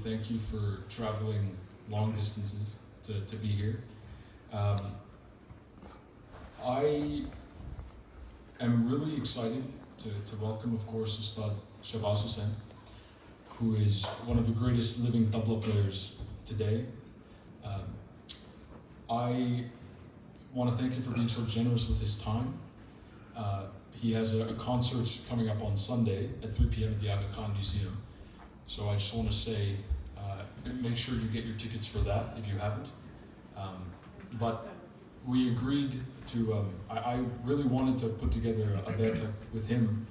thank you for traveling long distances to be here. I am really excited to welcome, of course, Ustad Shahbaz Hussain, who is one of the greatest living tabla players today. I want to thank him for being so generous with his time. He has a concert coming up on Sunday at 3 p.m. at the Aga Khan Museum. So I just want to say, make sure you get your tickets for that if you haven't. But we agreed to, I really wanted to put together a beta with him,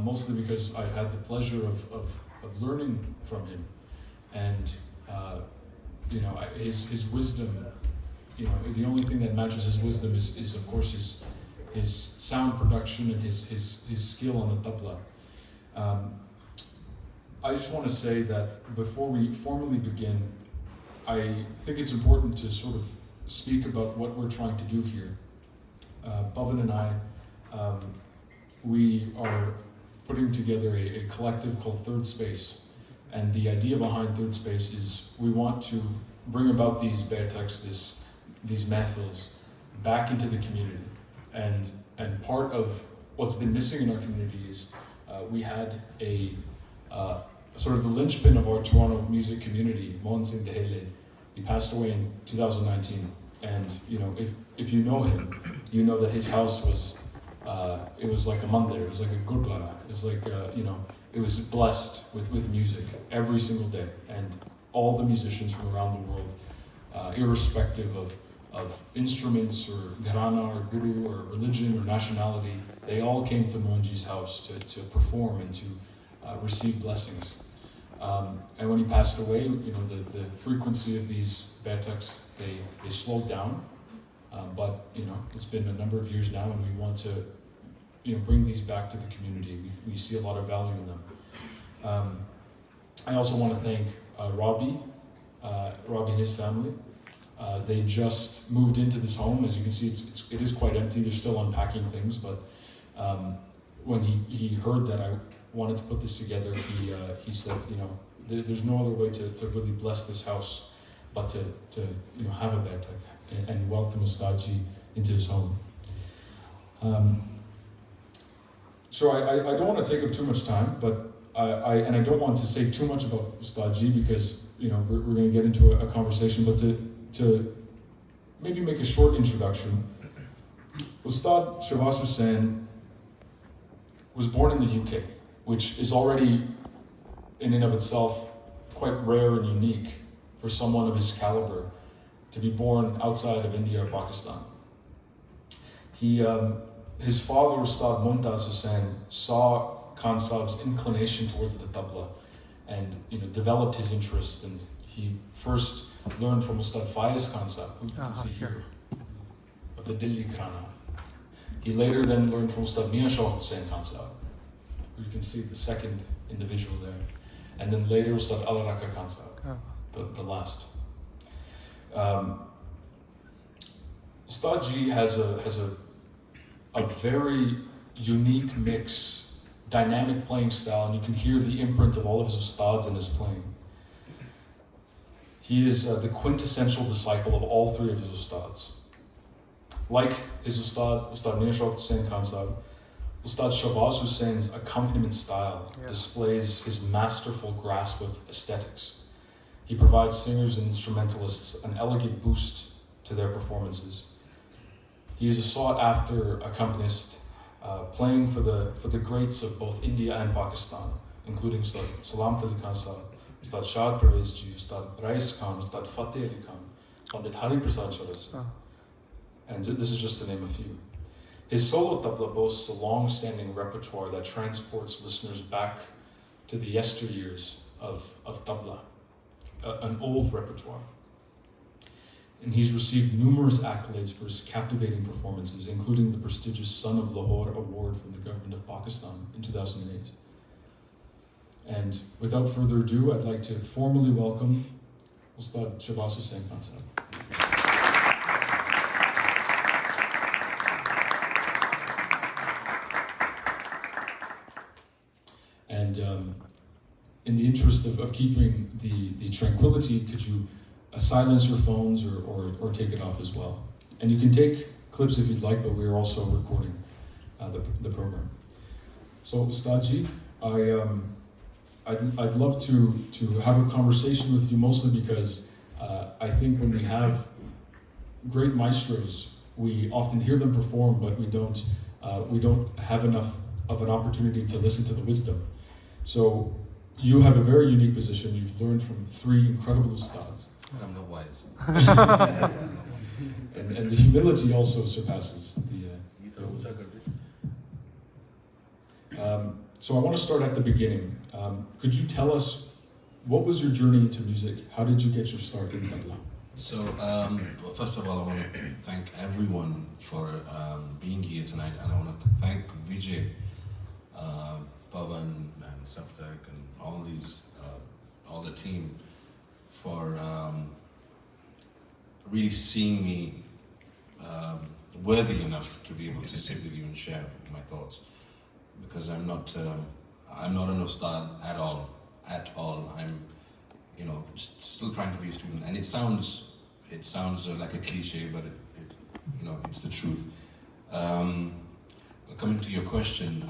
mostly because I've had the pleasure of learning from him. And, his wisdom, the only thing that matches his wisdom is of course his sound production and his skill on the tabla. I just want to say that before we formally begin, I think it's important to sort of speak about what we're trying to do here. Bhavan and I, we are putting together a collective called Third Space. And the idea behind Third Space is we want to bring about these bearteks, these mahfils, back into the community. And part of what's been missing in our community is we had a sort of the linchpin of our Toronto music community, Mohan Singh Dehele. He passed away in 2019. And if you know him, you know that his house was, it was like a mandir, it was like a gurdwara. It was like, it was blessed with music every single day. And all the musicians from around the world, irrespective of instruments or gharana or guru or religion or nationality, they all came to Mohanji's house to perform and to receive blessings. And when he passed away, the frequency of these bearteks, they slowed down. But it's been a number of years now, and we want to bring these back to the community. We see a lot of value in them. I also want to thank Robbie and his family. They just moved into this home. As you can see, it is quite empty. They're still unpacking things, but when he heard that I wanted to put this together, he said, there's no other way to really bless this house but to have a beartek and welcome Ustadji into his home. So I don't want to take up too much time, but I don't want to say too much about Ustadji because we're going to get into a conversation, but to maybe make a short introduction. Ustad Shahbaz Hussain was born in the UK, which is already in and of itself quite rare and unique for someone of his caliber to be born outside of India or Pakistan. His father, Ustad Mumtaz Hussain, saw Khan Sahib's inclination towards the tabla and developed his interest, and he first learned from Ustad Faiyaz Khan Sahib, who you can see here, of the Delhi Gharana. He later then learned from Ustad Miyan Khan Sahib, who you can see the second individual there, and then later Ustad Allah Rakha Khan Sahib, the last. Ustadji has a very unique mix, dynamic playing style, and you can hear the imprint of all of his Ustads in his playing. He is the quintessential disciple of all three of his Ustads. Like his Ustad Miyan Hussain Khan Sahib, Ustad Shahbaz Hussain's accompaniment style displays his masterful grasp of aesthetics. He provides singers and instrumentalists an elegant boost to their performances. He is a sought-after accompanist, playing for the greats of both India and Pakistan, including Ustad Salamat Ali Khan Sahib, Ustad Shah Parvez Ji, Ustad Rais Khan, Ustad Fateh Ali Khan, Pandit Hari Prasad Chaudhary, and this is just to name a few. His solo tabla boasts a long-standing repertoire that transports listeners back to the yesteryears of tabla, an old repertoire. And he's received numerous accolades for his captivating performances, including the prestigious Son of Lahore Award from the government of Pakistan in 2008. And without further ado, I'd like to formally welcome Ustad Shahbaz Hussain Khan Sahib. And in the interest interest of keeping the tranquility, could you silence your phones or take it off as well? And you can take clips if you'd like, but we're also recording the program. So Ustad Ji, I'd love to have a conversation with you, mostly because I think when we have great maestros, we often hear them perform, but we don't have enough of an opportunity to listen to the wisdom. So you have a very unique position. You've learned from 3 incredible Ustads. I'm not wise. and the humility also surpasses the so I want to start at the beginning. Could you tell us, what was your journey into music? How did you get your start in Tabla? So, well, first of all, I want to thank everyone for being here tonight, and I want to thank Vijai, Pavan, and Saptak, and all the team for really seeing me worthy enough to be able to sit with you and share my thoughts. Because I'm not an ustad at all. I'm, still trying to be a student, and it sounds like a cliche, but it's the truth. Coming to your question,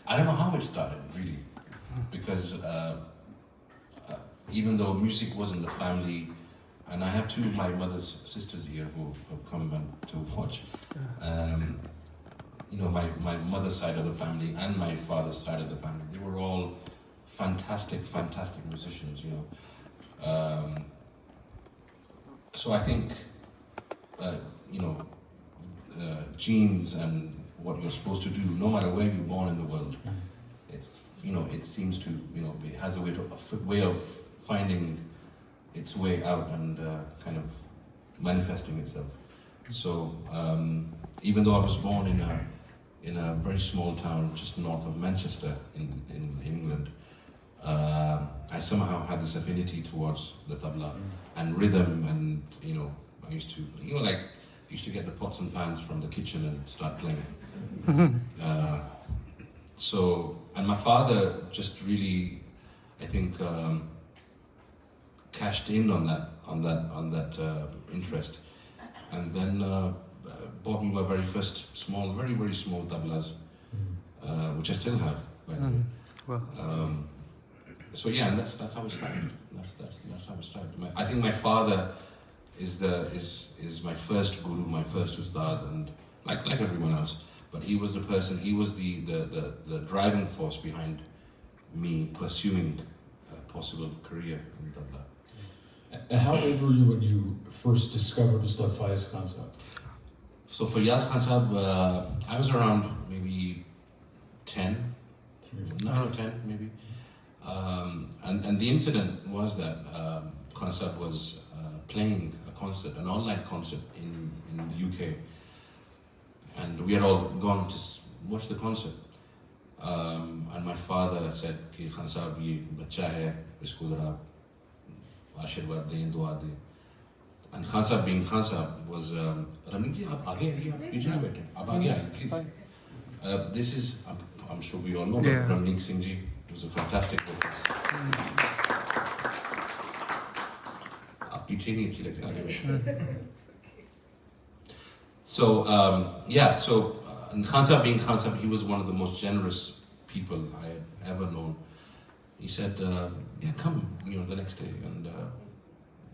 I don't know how it started really, because even though music wasn't the family, and I have 2 of my mother's sisters here who have come to watch. My mother's side of the family and my father's side of the family, they were all fantastic musicians, So I think, genes and what you're supposed to do, no matter where you're born in the world, it's, it seems to, it has a way of finding its way out and kind of manifesting itself. So even though I was born in a very small town just north of Manchester in England, I somehow had this affinity towards the tabla and rhythm, and I used to get the pots and pans from the kitchen and start playing. And my father just really, I think, cashed in on that interest, and then bought me my very first very, very small tablas, which I still have, by the way. Wow. So yeah, and that's how it started. That's how it started. I think my father is my first guru, my first ustad, and like everyone else. But he was the person. He was the driving force behind me pursuing a possible career in tabla. And how old were you when you first discovered Ustad Faiyaz Khan? So for Faiyaz Khan Sahab, I was around maybe 10, 10 maybe. And the incident was that Khan Sahab was playing a concert, an online concert in the UK. And we had all gone to watch the concert. And my father said, Khan Sahab, ye bacha hai, isko zara आशीर्वाद दें, दुआ दें. And Khan Sahab, being Khan Sahab, was Ramnik ji, आप आगे आइए, आप पीछे ना बैठे, आप आगे आइए, please. This is, I'm sure we all know, but Ramnik Singh ji was a fantastic vocalist. आप पीछे नहीं अच्छी लगती, आगे बैठे. So and Khan Sahab, being Khan Sahab, he was one of the most generous people I had ever known. He said, yeah, come, the next day, and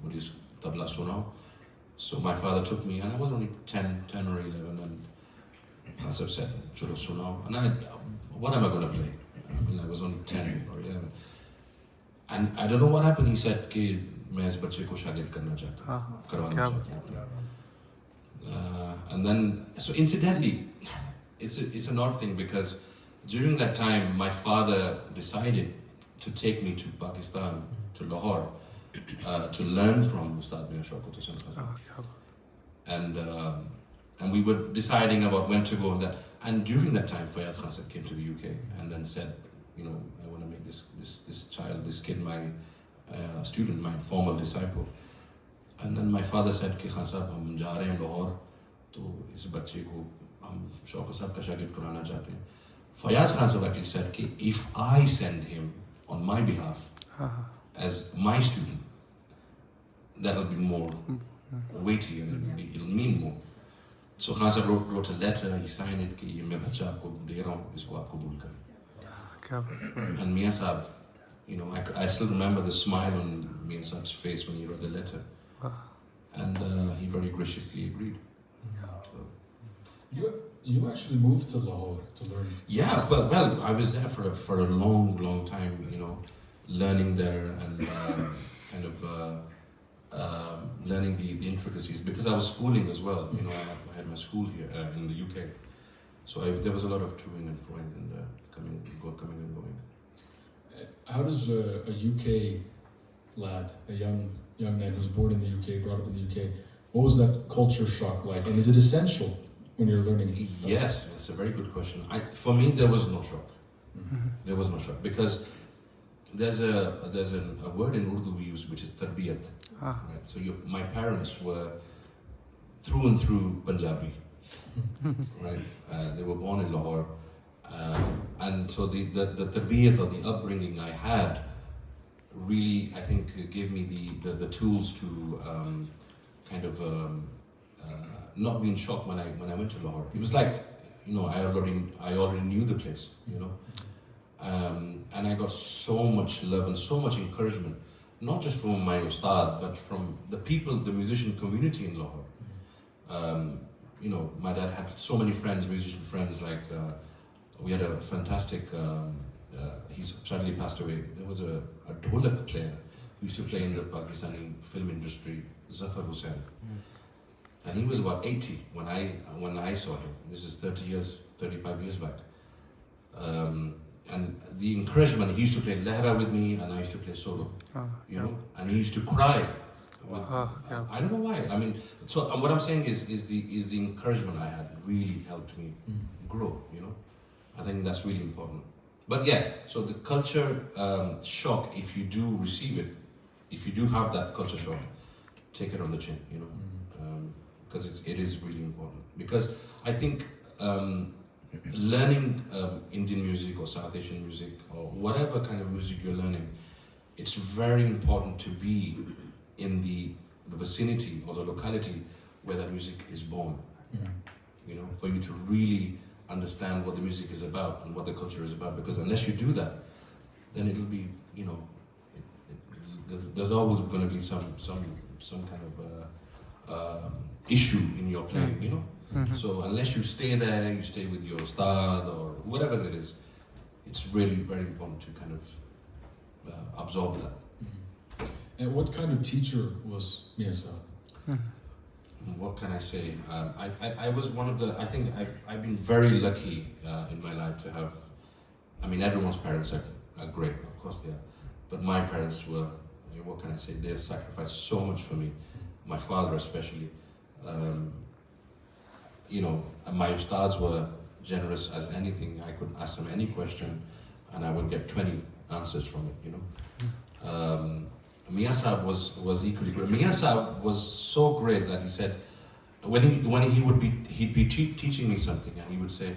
what is tabla sunao? So my father took me, and I was only 10 or 11, and Khan Sahab said, chalo sunao. And what am I going to play? I was only 10 or 11. And I don't know what happened. He said, कि मैं इस बच्चे को शागिर्द करना चाहता हूँ, करवाना चाहता हूँ. And then, so incidentally, it's an odd thing, because during that time, my father decided to take me to Pakistan, to Lahore, to learn from Ustad Shaukat. And we were deciding about when to go and that. And during that time, Faiyaz Khan came to the UK and then said, I want to make this child, this kid, my student, my formal disciple. And then my father said, Khan Sahab, hum ja rahe hain Lahore, to is bachche ko hum Shaukat sahab ka shagird karana chahte hain. Faiyaz Khan Sahab actually said, if I send him, on my behalf as my student, that'll be more weighty and it'll mean more. So Khan Sahib wrote a letter, he signed it, कि ये मैं बच्चा आपको दे रहा हूँ, इसको आप कबूल करें. And Miyan Sahib, you know, I still remember the smile on Miyan Sahib's face when he wrote the letter. And he very graciously agreed. So, you actually moved to Lahore to learn. Yeah, well, I was there for a long time, you know, learning there and kind of learning the intricacies because I was schooling as well. You know, I had my school here in the UK, so there was a lot of toing and froing and coming and going. How does a UK lad, a young man who's born in the UK, brought up in the UK, what was that culture shock like? And is it essential when you're learning? Yes, that's a very good question. For me, there was no shock. There was no shock because there's a word in Urdu we use which is tarbiyat. Right? So my parents were through and through Punjabi, right? They were born in Lahore, and so the tarbiyat or the upbringing I had really, I think, gave me the tools to kind of not be in shock when I went to Lahore. It was like, you know, I already knew the place, you know, and I got so much love and so much encouragement, not just from my Ustad, but from the people, the musician community in Lahore. You know, my dad had so many friends, musician friends, like we had a fantastic, he's sadly passed away. There was a dholak player who used to play in the Pakistani film industry, Ustad Shahbaz Hussain. And he was about 80 when I saw him. This is 35 years back. And the encouragement, he used to play lehra with me and I used to play solo, you know, and he used to cry. I don't know why. I mean, so what I'm saying is the encouragement I had really helped me grow, you know. I think that's really important. But yeah, so the culture shock, if you do receive it, if you do have that culture shock, take it on the chin, you know, because it is really important. Because I think learning Indian music or South Asian music or whatever kind of music you're learning, it's very important to be in the vicinity or the locality where that music is born. You know, for you to really understand what the music is about and what the culture is about. Because unless you do that, then it'll be, you know, there's always going to be some kind of issue in your playing, you know. So unless you stay there, you stay with your Ustad or whatever it is, it's really very important to kind of absorb that. And what kind of teacher was Miyan Sahib? What can I say? I was one of the, I think I've been very lucky in my life to have, I mean, everyone's parents are great, of course they are, but my parents were, what can I say, they sacrificed so much for me, my father especially. You know, my Ustads were generous as anything. I could ask them any question and I would get 20 answers from it, you know. Miyan Sahib was equally great. Miyan Sahib was so great that he said, he'd be teaching me something and he would say,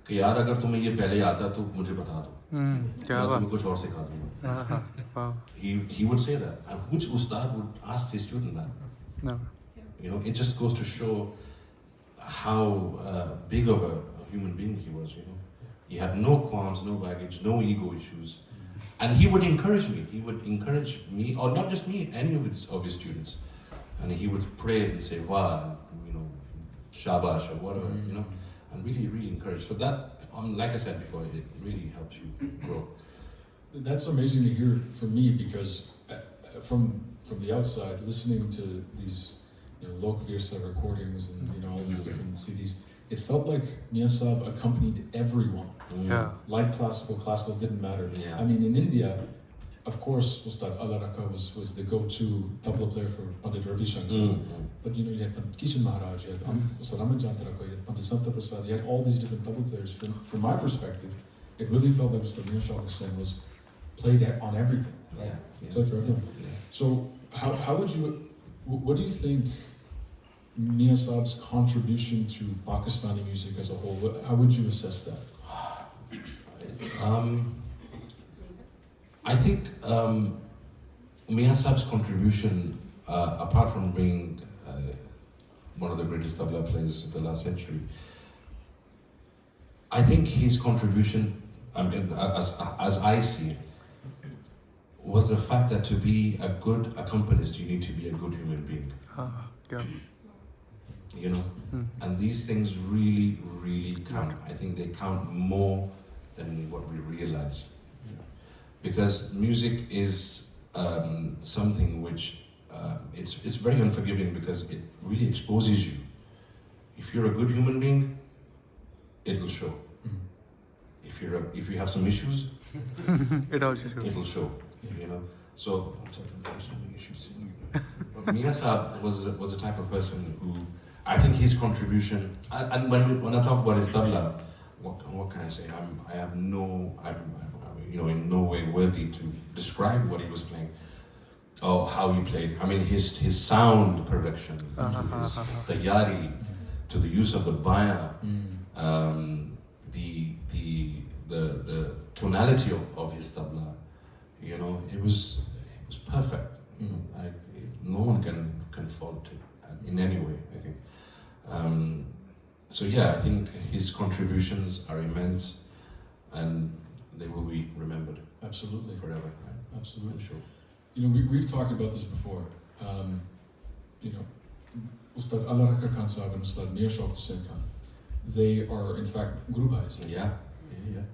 कि यार अगर तुम्हें ये पहले आता तो मुझे बता दो, मैं तुम्हें कुछ और सिखा दूँगा. He would say that, and which Ustad would ask his student that? No. You know, it just goes to show how big of a human being he was. You know, he had no qualms, no baggage, no ego issues. And he would encourage me. He would encourage me, or not just me, any of his students. And he would praise and say, "Wow, you know, Shabaz," or whatever, you know, and really encourage. So that, like I said before, it really helps you grow. That's amazing to hear from me because from the outside, listening to these, you know, local Dirsa recordings and you know all these different CDs, it felt like Miyan Sahib accompanied everyone. Yeah. Light classical didn't matter. Yeah. I mean, in India, of course, Ustad Allah Rakha was the go-to tabla player for Pandit Ravi Shankar. But you know, you had Kishan Maharaj, you had Ustad Ahmed Jantaraka, you had Pandit Santa Prasad, you had all these different tabla players. From my perspective, it really felt like Ustad Shahbaz Hussain was played on everything. Yeah. Played for everyone. Yeah. So how would you, what do you think Miyan Sahib's contribution to Pakistani music as a whole, how would you assess that? I think Miyan Saab's contribution, apart from being one of the greatest tabla players of the last century, I think his contribution, I mean, as I see it, was the fact that to be a good accompanist, you need to be a good human being. Yeah. You know, and these things really, really count. I think they count more than what we realize, because music is something which it's very unforgiving, because it really exposes you. If you're a good human being, it will show. If you have some issues, It also shows. it will show. You know, so I'm talking about so many issues. But Miyan Saab was a type of person who, I think his contribution, and when I talk about his tabla, what can I say? I'm you know, in no way worthy to describe what he was playing or how he played. I mean, his sound production, to his tayari, to the use of the baya, the tonality of his tabla. You know, it was perfect. You know, no one can fault it in any way, I think. So yeah, I think his contributions are immense, and they will be remembered. Absolutely. Forever. Right? Absolutely. I'm sure. You know, we've talked about this before. You know, Ustad Allah Rakha Khan Sahab and Ustad Shahbaz Hussain Khan, they are in fact guru bhais. Yeah.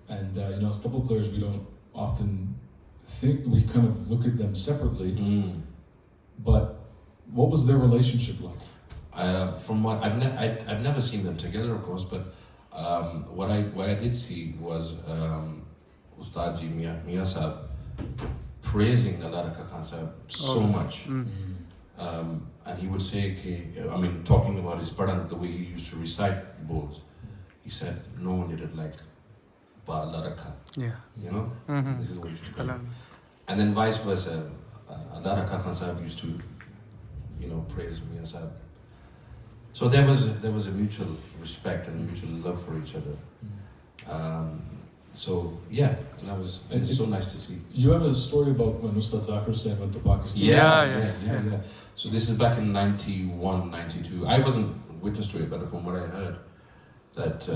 And you know, as tabla players, we don't often think, we kind of look at them separately. But what was their relationship like? From what I've never seen them together, of course, but what I did see was Ustad Ji Miyan Saab praising Allah Rakha Khan Sahab so much. And he would say, I mean, talking about his padan, the way he used to recite bols, he said, no one did it like Ba Allah Rakha. Yeah. You know? This is what he used to call it. Allah. And then vice versa, Allah Rakha Khan Sahab used to, you know, praise Miyan Saab. So there was a mutual respect and a mutual love for each other. So yeah, it's so nice to see. You have a story about when Ustad Zakir Hussain went to Pakistan. Yeah. So this is back in 91, 92. I wasn't witness to it, but from what I heard, that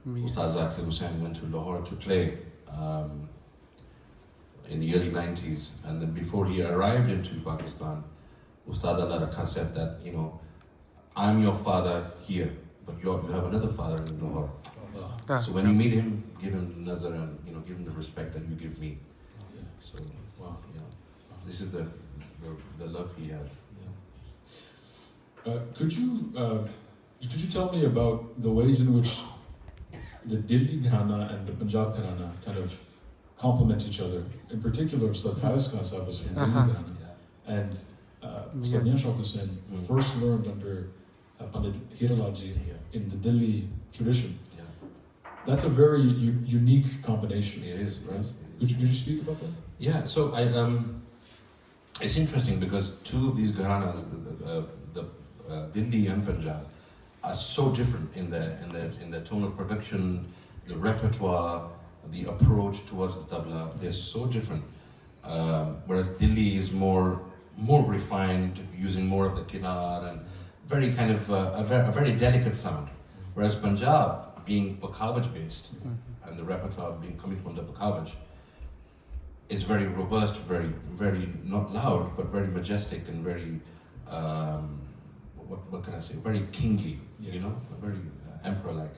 Ustad Zakir Hussain went to Lahore to play in the early 90s, and then before he arrived into Pakistan, Ustad Allah Rakha said that, you know, I'm your father here, but you have another father in Lahore. So when you meet him, give him the nazar and, you know, give him the respect that you give me. So this is the love he had. Could you tell me about the ways in which the Delhi Gharana and the Punjab Gharana kind of complement each other? In particular, Ustad Faiyaz Khan Sahab was from Delhi Gharana, and Ustad Shahbaz Hussain first learned under Pandit Hiralaji in the Delhi tradition. That's a very unique combination. It is, right? Could you speak about that? Yeah, so it's interesting because two of these Gharanas, the Delhi and Punjab, are so different in their tone of production, the repertoire, the approach towards the tabla. They're so different. Whereas Delhi is more refined, using more of the kinar and very kind of a very delicate sound. Whereas Punjab, being pakhawaj based, and the repertoire coming from the pakhawaj, is very robust, very not loud, but very majestic and very what can I say? Very kingly, you know, very emperor-like.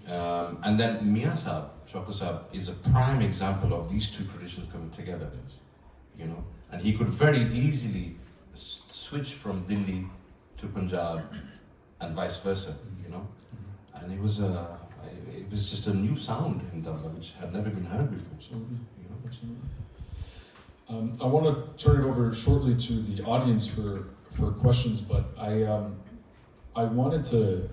And then Miyan Saab, Shaukat Saab, is a prime example of these two traditions coming together. You know, and he could very easily switch from Delhi to Punjab and vice versa. You know. And it was just a new sound in tabla which had never been heard before. Absolutely. You know? Absolutely. I want to turn it over shortly to the audience for questions, but I wanted to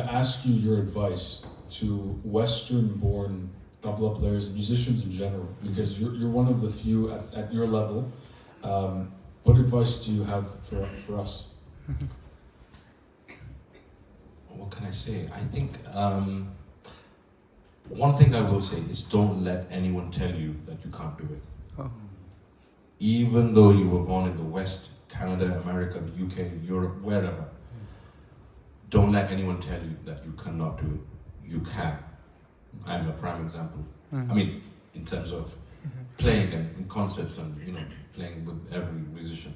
ask you your advice to Western-born tabla players and musicians in general, because you're one of the few at your level. What advice do you have for us? What can I say? I think One thing I will say is don't let anyone tell you that you can't do it. Oh. Even though you were born in the West, Canada, America, the UK, Europe, wherever, don't let anyone tell you that you cannot do it. You can. I'm a prime example. I mean, in terms of playing and in concerts and playing with every musician.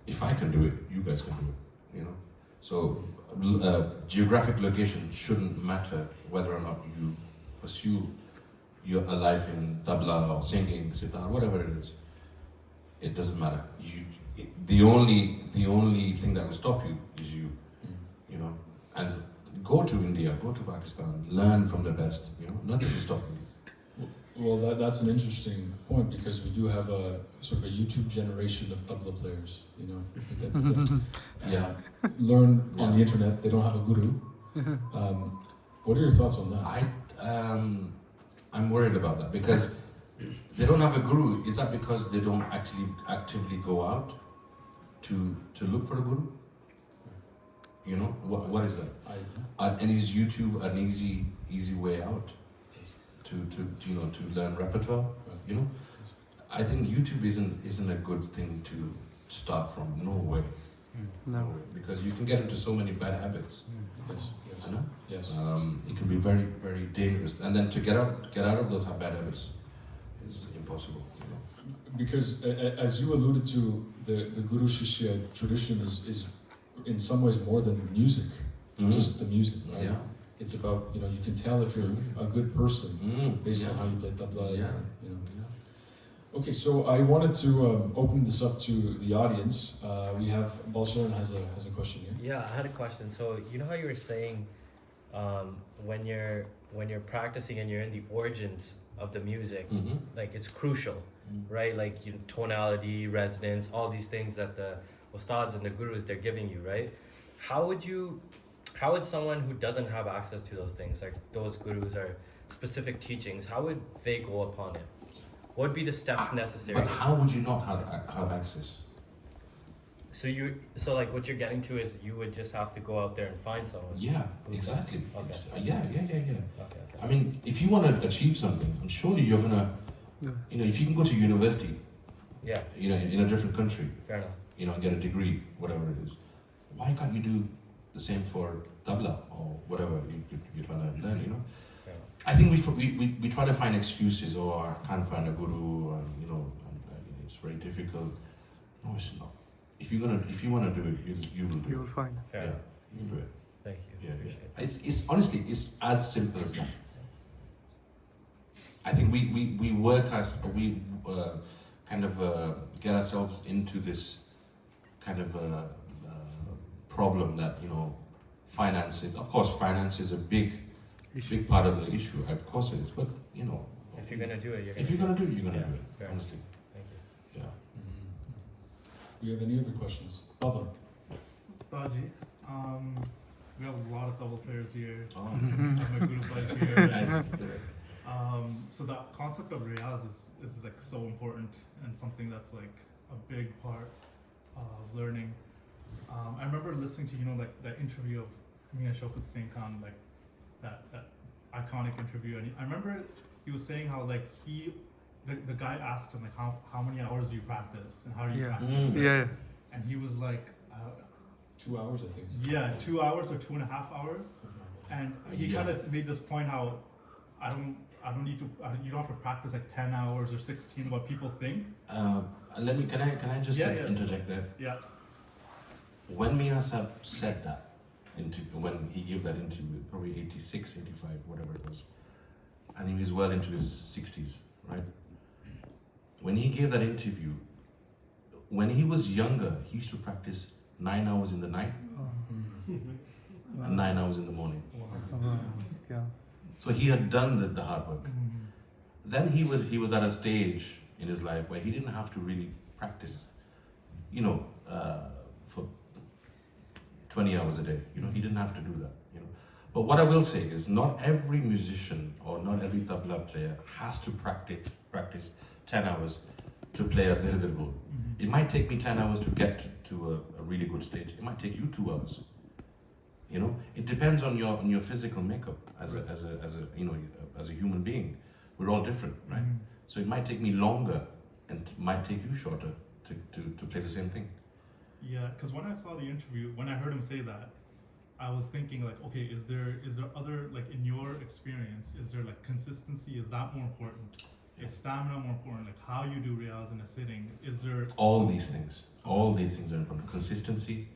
If I can do it, you guys can do it. So geographic location shouldn't matter whether or not you pursue a life in tabla or singing, sitar, whatever it is. It doesn't matter. The only thing that will stop you is you. And go to India, go to Pakistan, learn from the best. Nothing will stop you. Well, that's an interesting point because we do have a sort of a YouTube generation of tabla players, that Yeah. learn on the internet. They don't have a guru. What are your thoughts on that? I'm worried about that because they don't have a guru. Is that because they don't actually actively go out to look for a guru? What is that? And is YouTube an easy way out to learn repertoire? I think YouTube isn't a good thing to start from. No way. No. way. Because you can get into so many bad habits. Yes. I know. Yes. It can be very, very dangerous. And then to get out of those bad habits is impossible. Because as you alluded to, the Guru Shishya tradition is in some ways more than music, just the music, right? Yeah. It's about, you can tell if you're a good person based on how you play tabla. Yeah. Okay, so I wanted to open this up to the audience. We have Balsharan has a question here. Yeah, I had a question. So you know how you were saying when you're practicing and you're in the origins of the music, like it's crucial, right? Like tonality, resonance, all these things that the Ustads and the Gurus they're giving you, right? How would someone who doesn't have access to those things, like those Gurus or specific teachings, how would they go upon it? What would be the steps necessary? But how would you not have access? So like what you're getting to is you would just have to go out there and find someone. Yeah, exactly. Okay. Yeah. Okay. I mean, if you want to achieve something, and surely you're gonna, if you can go to university, Yeah. In a different country, Fair enough. and get a degree, whatever it is, why can't you do the same for tabla or whatever you're trying to learn? Fair enough. I think we try to find excuses, or I can't find a guru, and it's very difficult. No, it's not. If you want to do it, you will do You'll it. find. Fair Yeah, enough. you'll do it. Thank you. Yeah, Appreciate it. It's honestly as simple as that. I think we work kind of get ourselves into this kind of problem that finances. Of course, finance is a big part of the issue. Of course it is, but If you're gonna do it, if you're gonna do it, you're gonna Yeah, do it. fair. Honestly, Thank you. yeah. Do you have any other questions? Baba. Ustadji, we have a lot of double players here. Oh. My guru plays here. So the concept of riyaz is like so important and something that's like a big part of learning. I remember listening to like that interview of Miyan Shaukat Khan, like that iconic interview, and I remember he was saying how like the guy asked him like how many hours do you practice and how do you practice? Yeah. And he was like 2 hours, I think. yeah, 2 hours or 2.5 hours, and he kind of made this point how I don't need to you don't have to practice like 10 hours or 16 what people think. Can I just interject there? Yeah. When Miyan Sahib said that, when he gave that interview, probably 86, 85, whatever it was, and he was well into his 60s, right? When he gave that interview, when he was younger, he used to practice 9 hours in the night and 9 hours in the morning. Yeah. So he had done the hard work. Then he was at a stage in his life where he didn't have to really practice, for 20 hours a day. He didn't have to do that. But what I will say is, not every musician or not every tabla player has to practice 10 hours to play a deliverable. It might take me 10 hours to get to a really good stage. It might take you 2 hours. You know, it depends on your physical makeup as a you know, as a human being. We're all different, right? So it might take me longer and might take you shorter to play the same thing. Yeah, because when I saw the interview, when I heard him say that, I was thinking like, okay, is there other, like, in your experience, is there like consistency? Is that more important? Is stamina more important? Like how you do riyaz in a sitting? Is there All these things are important. Consistency,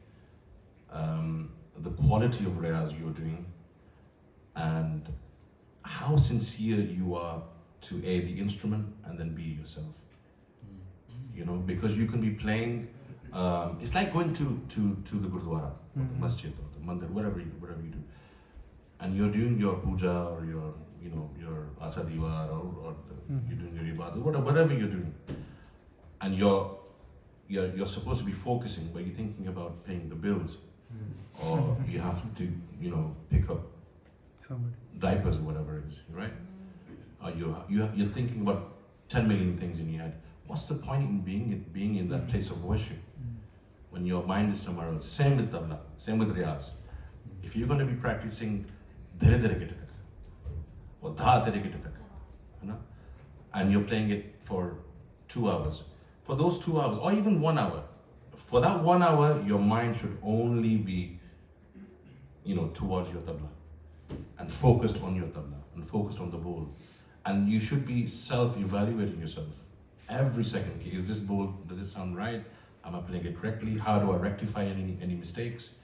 the quality of riyaz you're doing, and how sincere you are to A, the instrument, and then B, yourself. You know, because you can be playing, it's like going to the gurdwara, or the masjid, or the mandir, whatever you do, and you're doing your puja, or your, you know, your asadiwar, or you're doing your ibadah, whatever you're doing, and you're supposed to be focusing, but you're thinking about paying the bills, or you have to, you know, pick up Somebody. diapers or whatever it is, right? Or you're thinking about 10 million things in your head. What's the point in being in that place of worship when your mind is somewhere else? Same with tabla, same with riyaz. If you're going to be practicing dhire dhire gite tak, or dha dhire gite tak, you know, and you're playing it for 2 hours, for those 2 hours, or even 1 hour, for that 1 hour, your mind should only be, you know, towards your tabla, and focused on your tabla, and focused on the bowl. And you should be self-evaluating yourself. Every second, okay, is this bowl, does it sound right? Am I playing it correctly? How do I rectify any mistakes?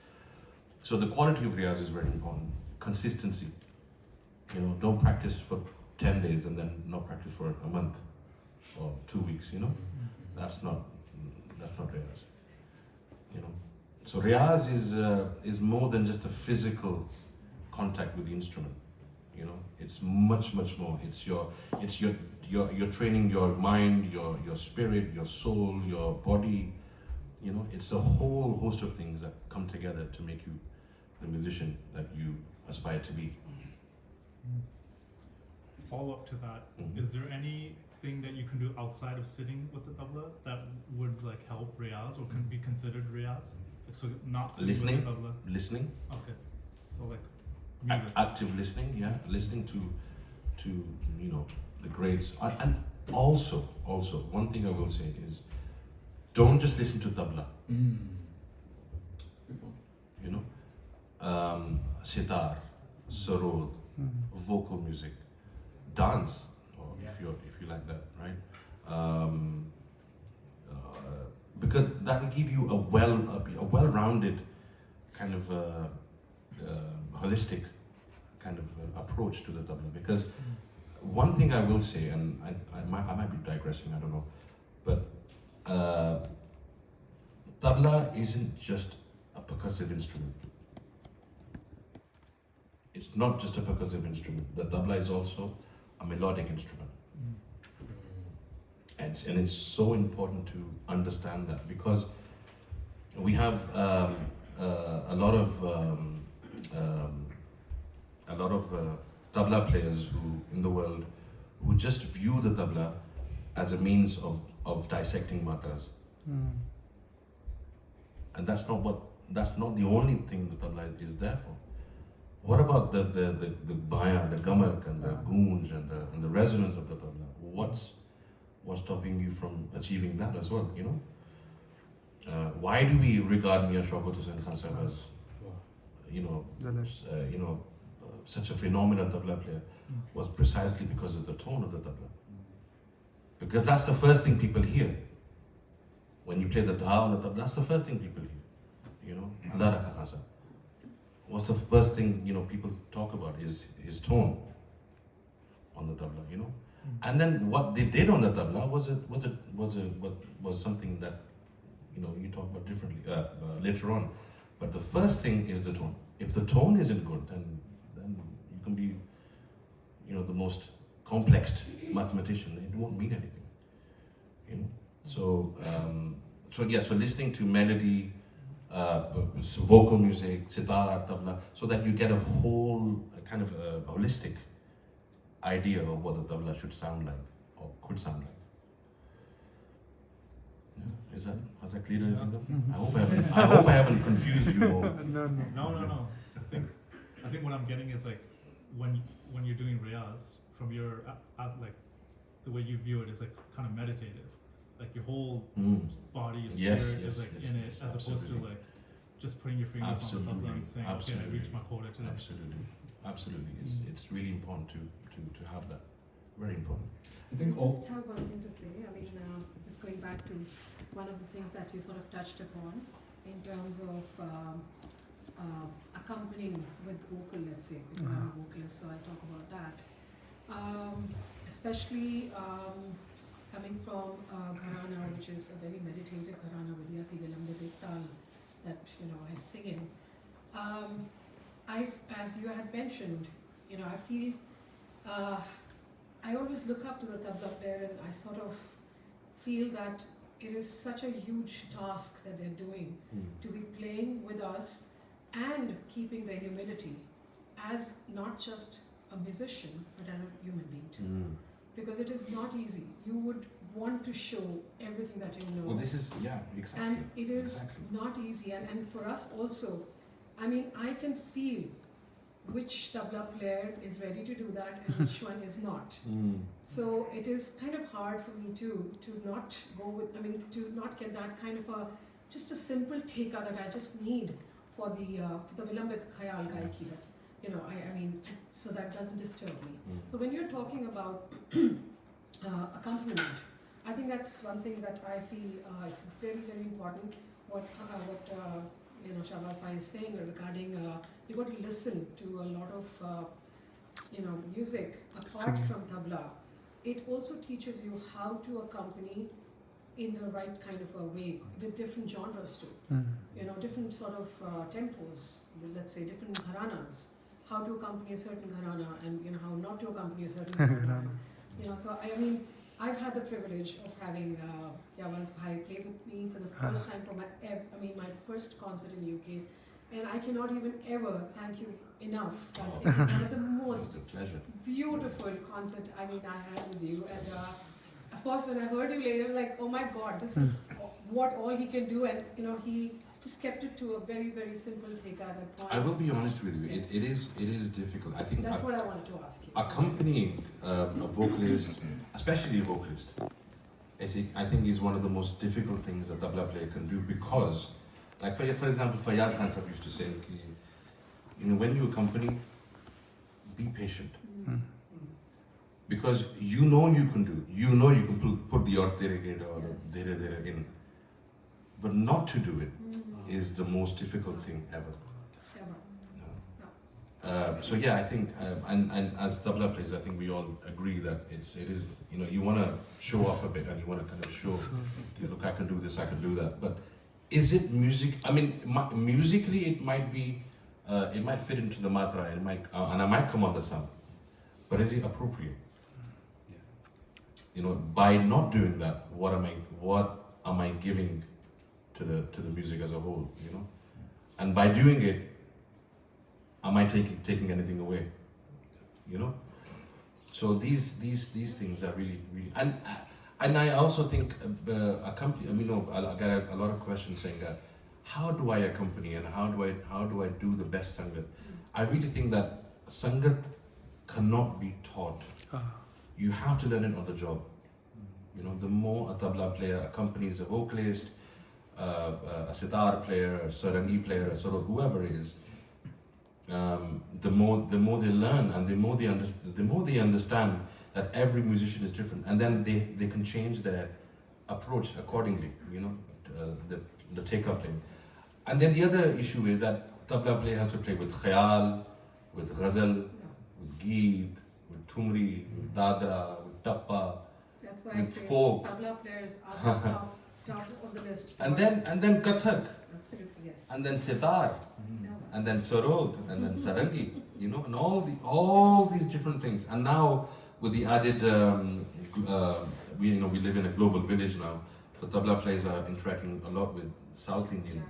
So the quality of riyaz is very important. Consistency. You know, don't practice for 10 days and then not practice for a month or 2 weeks, you know? That's not riyaz. You know? So riyaz is more than just a physical contact with the instrument. You know, it's much more. You're training your mind, your spirit, your soul, your body. You know, it's a whole host of things that come together to make you the musician that you aspire to be. follow up to that? Is there anything that you can do outside of sitting with the tabla that would like help riyaz or can be considered riyaz? Like, so not sitting Listening. with the tabla. Listening. Okay, so like music. Active listening, yeah, listening to you know, the greats, and also one thing I will say is, don't just listen to tabla. You know, sitar, sarod, vocal music, dance, or if you like that, right? Because that will give you a well-rounded kind of holistic kind of approach to the tabla. Because one thing I will say, and I might be digressing, I don't know, but tabla isn't just a percussive instrument. It's not just a percussive instrument. The tabla is also a melodic instrument. And it's so important to understand that, because we have a lot of tabla players in the world who just view the tabla as a means of dissecting matras. And that's not the only thing the tabla is there for. What about the bayan, the gamak, and the goonj, and the resonance of the tabla? What's stopping you from achieving that as well? You know, why do we regard Miyan Shaukat Khan as, you know, such a phenomenal tabla player? Was precisely because of the tone of the tabla. Because that's the first thing people hear when you play the dha on the tabla. That's the first thing people hear. You know, Allah Rakha. What's the first thing, you know, people talk about is his tone on the tabla, you know. And then what they did on the tabla was something that, you know, you talk about differently later on. But the first thing is the tone. If the tone isn't good, then you can be, you know, the most complex mathematician. It won't mean anything, you know. So listening to melody, vocal music, sitar, tabla, so that you get a whole kind of holistic idea of what the tabla should sound like or could sound like. Yeah, has that cleared anything up? I hope I haven't confused you more. No. No. I think what I'm getting is like when you're doing riyaz, from your like the way you view it is like kind of meditative, like your whole body, your spirit is like in it, as opposed to like just putting your fingers on the tabla and saying, okay, I reached my quota today. Absolutely. It's really important to have that. Very important. I think I just have one thing to say. I mean, just going back to one of the things that you sort of touched upon in terms of accompanying with vocal, let's say, because I'm a vocalist, so I'll talk about that. Especially coming from Gharana, which is a very meditative Gharana with Yati Vilambit Tal that I sing in. As you had mentioned, I feel I always look up to the tabla player, and I sort of feel that it is such a huge task that they're doing to be playing with us and keeping their humility as not just a musician but as a human being too. Because it is not easy. You would want to show everything that you know. Well, this is, exactly. And it is not easy. And for us also, I mean, I can feel which tabla player is ready to do that and which one is not. So it is kind of hard for me to not go with, to not get that kind of just a simple teka that I just need for the Vilambit Khayal Gaiki. So that doesn't disturb me. So when you're talking about accompaniment, I think that's one thing that I feel it's very, very important. What Shabaz Bhai is saying regarding you got to listen to a lot of music apart from tabla. It also teaches you how to accompany in the right kind of a way with different genres too. Different sort of tempos. Let's say different gharanas. How to accompany a certain gharana and how not to accompany a certain gharana. So I've had the privilege of having Shabaz Bhai play with me for the first time for my first concert in the UK, and I cannot even ever thank you enough. It was one of the most beautiful concert I had with you, and of course when I heard you later, like, oh my God, this is what all he can do, and he just kept it to a very, very simple take at that point. I will be honest with you, it is difficult. I think that's what I wanted to ask you. Accompanying a vocalist, especially a vocalist, I think is one of the most difficult things a tabla player can do, because, like for example, Faiyaz Khan used to say, when you accompany, be patient. Because you can do, you can put the odd tere or dere in. But not to do it is the most difficult thing ever. So I think, and as tabla players, I think we all agree that it is, you want to show off a bit and you want to kind of show, look, I can do this, I can do that. But is it music? Musically, it might be, it might fit into the matra, and I might come on the sound. But is it appropriate? By not doing that, what am I giving to the music as a whole, and by doing it, am I taking anything away, So these things are really, really, and I also think I get a lot of questions saying that, how do I accompany and how do I do the best sangat? I really think that sangat cannot be taught. You have to learn it on the job. The more a tabla player accompanies a vocalist, a sitar player, a sarangi player, a sort of whoever it is, the more they learn, and the more they understand that every musician is different, and then they can change their approach accordingly. The take-up thing. And then the other issue is that tabla player has to play with khayal, with ghazal, with geet, with thumri, with dadra, with tappa. That's why with I say folk. tabla players are the top of the list. And then kathak, Absolutely, yes. and then sitar, Yeah. and then sarod, and then sarangi, and all these different things. And now with the added, we live in a global village now. So tabla players are interacting a lot with South Indian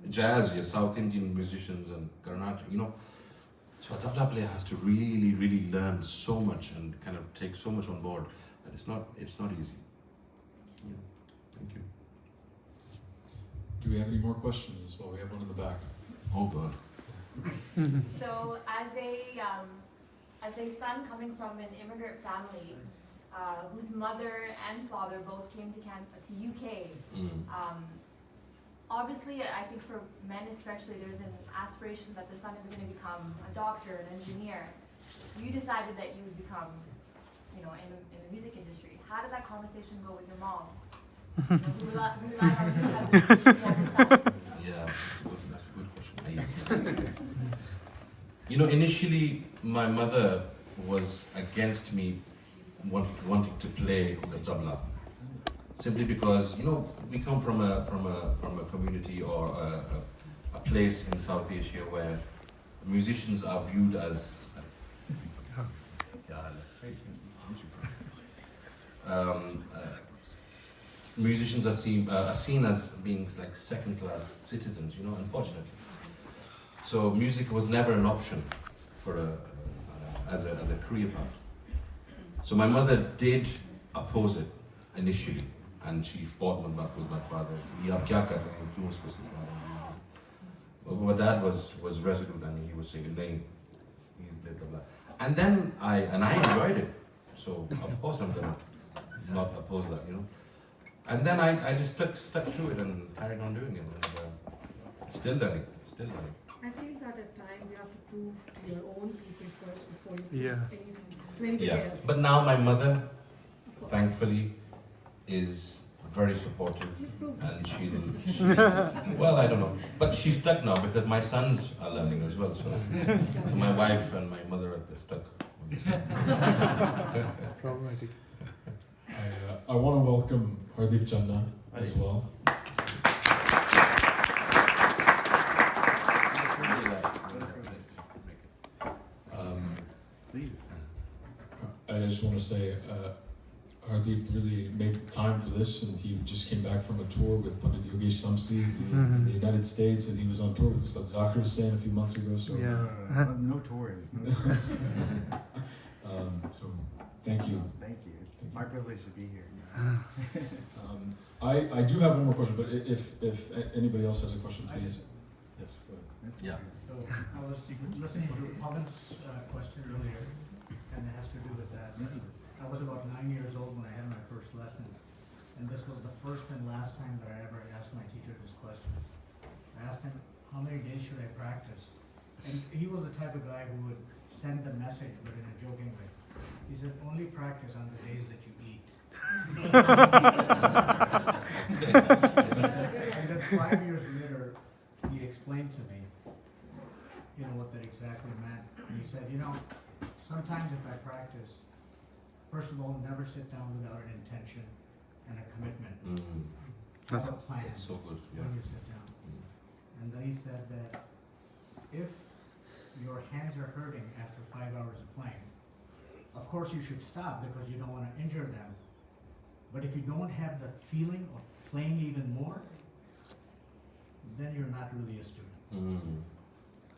jazz, South Indian musicians and Carnatic, So a tabla player has to really, really learn so much and kind of take so much on board. And it's not easy. Thank you. Do we have any more questions? Well, we have one in the back. Oh God. So as a son coming from an immigrant family, whose mother and father both came to UK, obviously I think for men especially, there's an aspiration that the son is going to become a doctor, an engineer. You decided that you would become, in the music industry. How did that conversation go with your mom? Yeah, that's a good question. Initially my mother was against me wanting to play the tabla, simply because we come from a community or a place in South Asia where musicians are viewed as musicians are seen as being like second-class citizens, unfortunately. So music was never an option for as a career path. So my mother did oppose it initially, and she fought with my father. But my dad was resolute, and he was saying, "Nahin, he did tabla." And then I enjoyed it. So of course I'm gonna not oppose that, And then I just stuck to it and carried on doing it, and still learning. I feel that at times you have to prove to your own people first before you prove Yeah. anything to anybody Yeah, else. but now my mother, Of course. thankfully, is very supportive, You've proved and well, I don't know, but she's stuck now because my sons are learning as well. So my wife and my mother are stuck. Problematic. I want to welcome Hardeep Channa as well. I just want to say, Hardeep really made time for this, and he just came back from a tour with Pandit Yogesh Samsi in the United States, and he was on tour with Ustad Zakir Hussain a few months ago. So, Yeah. No tours. so thank you. Thank you. It's my privilege to be here. I do have one more question, but if anybody else has a question, please. Yes, good. Yeah. So I was listening to Pavan's question earlier, and it has to do with that. I was about 9 years old when I had my first lesson, and this was the first and last time that I ever asked my teacher this question. I asked him, how many days should I practice? And he was the type of guy who would send the message, but in a joking way. He said, only practice on the days that you eat. And then 5 years later, he explained to me, what that exactly meant. And he said, sometimes if I practice, first of all, never sit down without an intention and a commitment. Have a plan That's so good. Yeah. when you sit down. And then he said that if your hands are hurting after 5 hours of playing, of course you should stop because you don't want to injure them. But if you don't have that feeling of playing even more, then you're not really a student.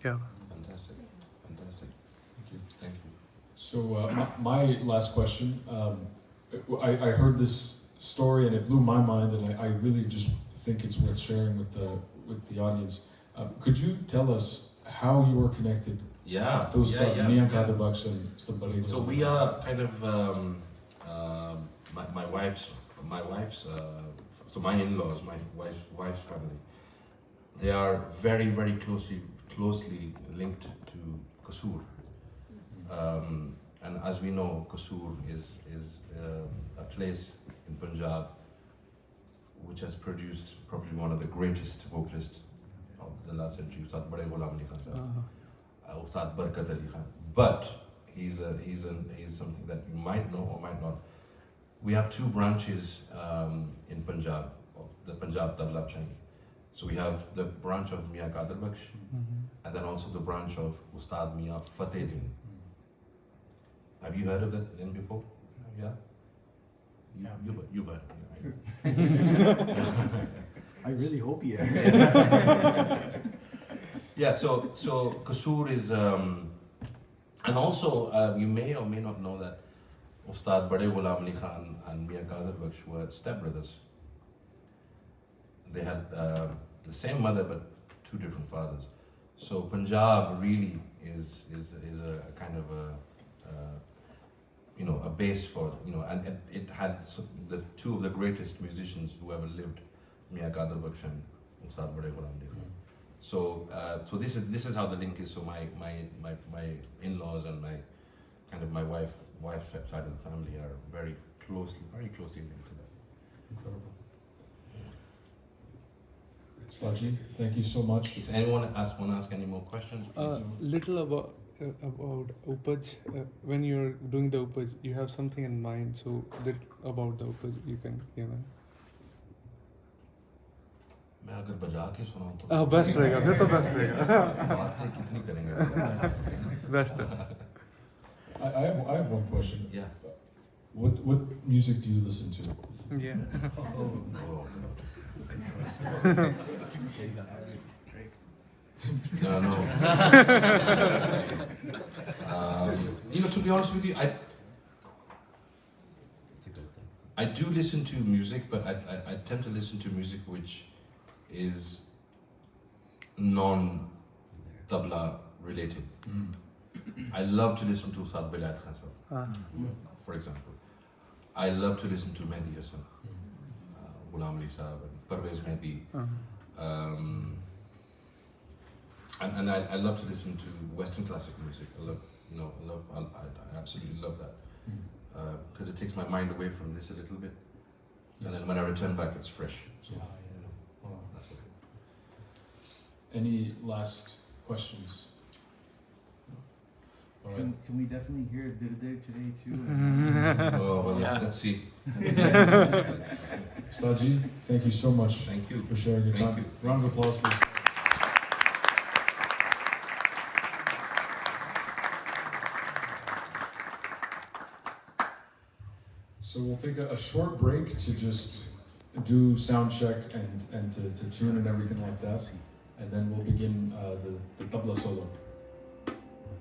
Yeah. Fantastic. Thank you. Thank you. So my last question, I heard this story and it blew my mind, and I really just think it's worth sharing with the audience. Could you tell us how you were connected Yeah. to Ustad Miyan yeah. and Ustad Bari? So we are kind of my wife's so my in-laws, my wife's family. They are very, very closely linked to Kasur. And as we know, Kasur is a place in Punjab which has produced probably one of the greatest vocalists of the last century, Ustad Ustad Barkat Ali Khan. But he's something that you might know or might not. We have two branches in Punjab, of the Punjab Tabla Chani. So we have the branch of Miyan Qadir Baksh, and then also the branch of Ustad Miyan Fateh Din. Have you heard of that name before? Yeah? You've heard. I really hope you. Yeah, so Kasur is, and also you may or may not know that Ustad Bade Ghulam Ali Khan and Miyan Qadir Baksh were stepbrothers. They had the same mother but two different fathers. So Punjab really is a kind of a a base for, and it had the two of the greatest musicians who ever lived, Miyan and Ustad Allah Rakha. So this is how the link is. So my in-laws and my wife's side of the family are very closely linked to that. Incredible. Ustadji, thank you so much. If anyone want to ask any more questions, please. Little about upaj. When you're doing the upaj, you have something in mind. So little about the upaj, you can मैं अगर बजा के सुनाऊं तो best रहेगा, फिर तो best रहेगा. बातें कितनी करेंगे. Best. I have one question. Yeah. What music do you listen to? Yeah. Oh God. No. To be honest with you, I do listen to music, but I tend to listen to music which is non-tabla related. I love to listen to Ustad Faiyaz Khan, for example. I love to listen to Mehdi Hassan, Ghulam Ali Sahab, and Parvez Mehdi. And I love to listen to Western classical music. I absolutely love that. Because it takes my mind away from this a little bit. And then when I return back, it's fresh. So, that's what it is. Any last questions? All right. Can we definitely hear Dil today too? Oh, well, let's see. Ustadji, thank you so much. Thank you. For sharing your Thank time. you. Round of applause for Ustad. So we'll take a short break to just do sound check and to tune and everything like that. And then we'll begin the tabla solo.